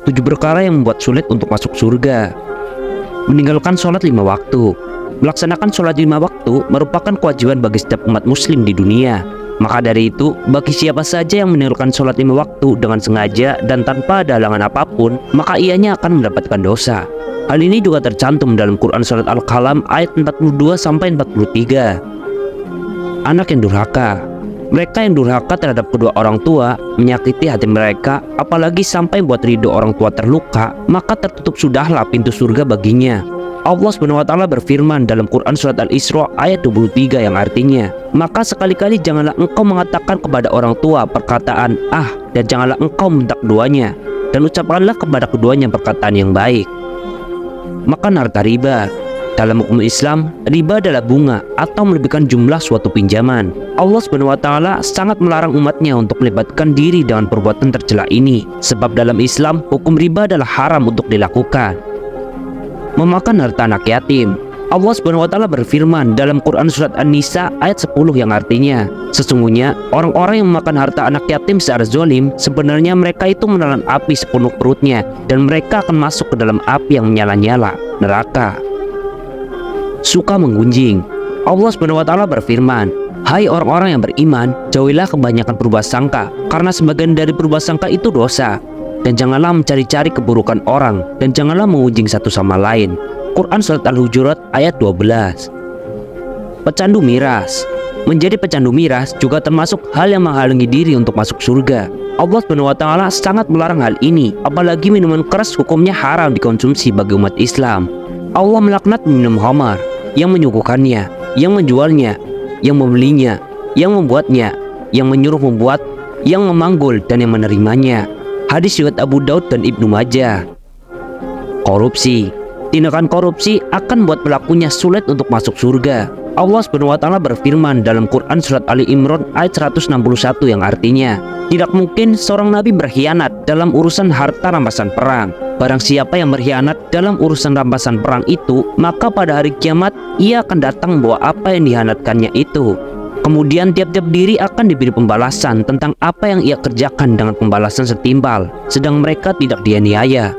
7 perkara yang membuat sulit untuk masuk surga. Meninggalkan sholat 5 waktu. Melaksanakan sholat 5 waktu merupakan kewajiban bagi setiap umat muslim di dunia. Maka dari itu, bagi siapa saja yang meninggalkan sholat 5 waktu dengan sengaja dan tanpa ada halangan apapun, maka ianya akan mendapatkan dosa. Hal ini juga tercantum dalam Quran Surat Al-Qalam ayat 42-43. Anak yang durhaka. Mereka yang durhaka terhadap kedua orang tua, menyakiti hati mereka, apalagi sampai buat ridho orang tua terluka, maka tertutup sudahlah pintu surga baginya. Allah SWT berfirman dalam Quran Surat Al-Isra ayat 23 yang artinya, maka sekali-kali janganlah engkau mengatakan kepada orang tua perkataan "ah" dan janganlah engkau membentak keduanya, dan ucapkanlah kepada keduanya perkataan yang baik. Makan harta riba. Dalam hukum Islam, riba adalah bunga atau melebihkan jumlah suatu pinjaman. Allah SWT sangat melarang umatnya untuk melibatkan diri dengan perbuatan tercela ini, sebab dalam Islam, hukum riba adalah haram untuk dilakukan. Memakan harta anak yatim. Allah SWT berfirman dalam Quran Surat An-Nisa ayat 10 yang artinya, sesungguhnya orang-orang yang memakan harta anak yatim secara zalim, sebenarnya mereka itu menelan api sepenuh perutnya, dan mereka akan masuk ke dalam api yang menyala-nyala, neraka. Suka menggunjing. Allah SWT berfirman, hai orang-orang yang beriman, jauhilah kebanyakan prasangka, karena sebagian dari prasangka itu dosa. Dan janganlah mencari-cari keburukan orang, dan janganlah mengunjing satu sama lain. Quran Surat Al-Hujurat ayat 12. Pecandu miras. Menjadi pecandu miras juga termasuk hal yang menghalangi diri untuk masuk surga. Allah SWT sangat melarang hal ini, apalagi minuman keras hukumnya haram dikonsumsi bagi umat Islam. Allah melaknat minum khamar, yang menyuguhkannya, yang menjualnya, yang membelinya, yang membuatnya, yang menyuruh membuat, yang memanggul dan yang menerimanya. Hadis riwayat Abu Daud dan Ibnu Majah. Korupsi. Tindakan korupsi akan membuat pelakunya sulit untuk masuk surga. Allah SWT berfirman dalam Quran Surat Ali Imran ayat 161 yang artinya, tidak mungkin seorang nabi berkhianat dalam urusan harta rampasan perang. Barang siapa yang berkhianat dalam urusan rampasan perang itu, maka pada hari kiamat ia akan datang membawa apa yang dikhianatkannya itu. Kemudian tiap-tiap diri akan diberi pembalasan tentang apa yang ia kerjakan dengan pembalasan setimpal, sedang mereka tidak dianiaya.